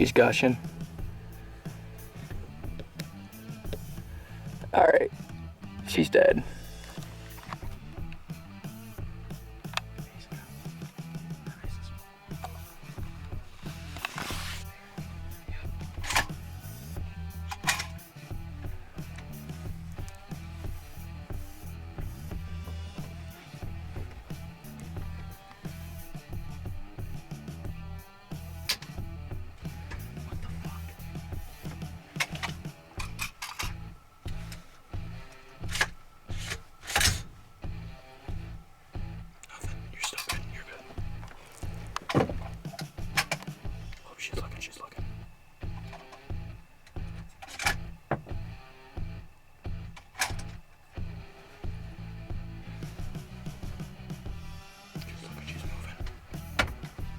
She's gushing. All right, she's dead. She's looking. She's moving.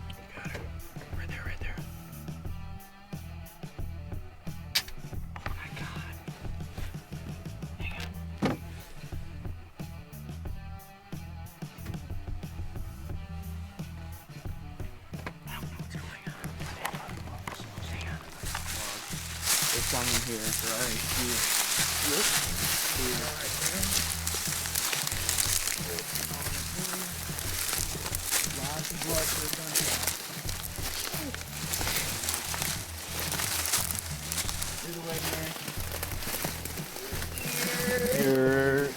You got her. Right there, right there. Oh my God. Hang on. I don't know what's going on. Hang on. There's some in here, right? Lots of blood for the gunshot. Here's the leg, Mary.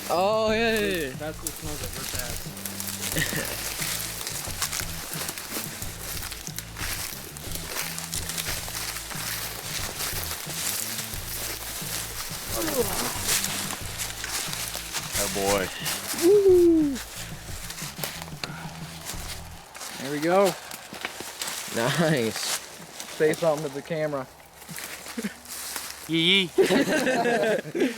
Oh, yeah. That's what smells like her ass. Oh boy. Woo. There we go. Nice. Say something to the camera. Yee yee.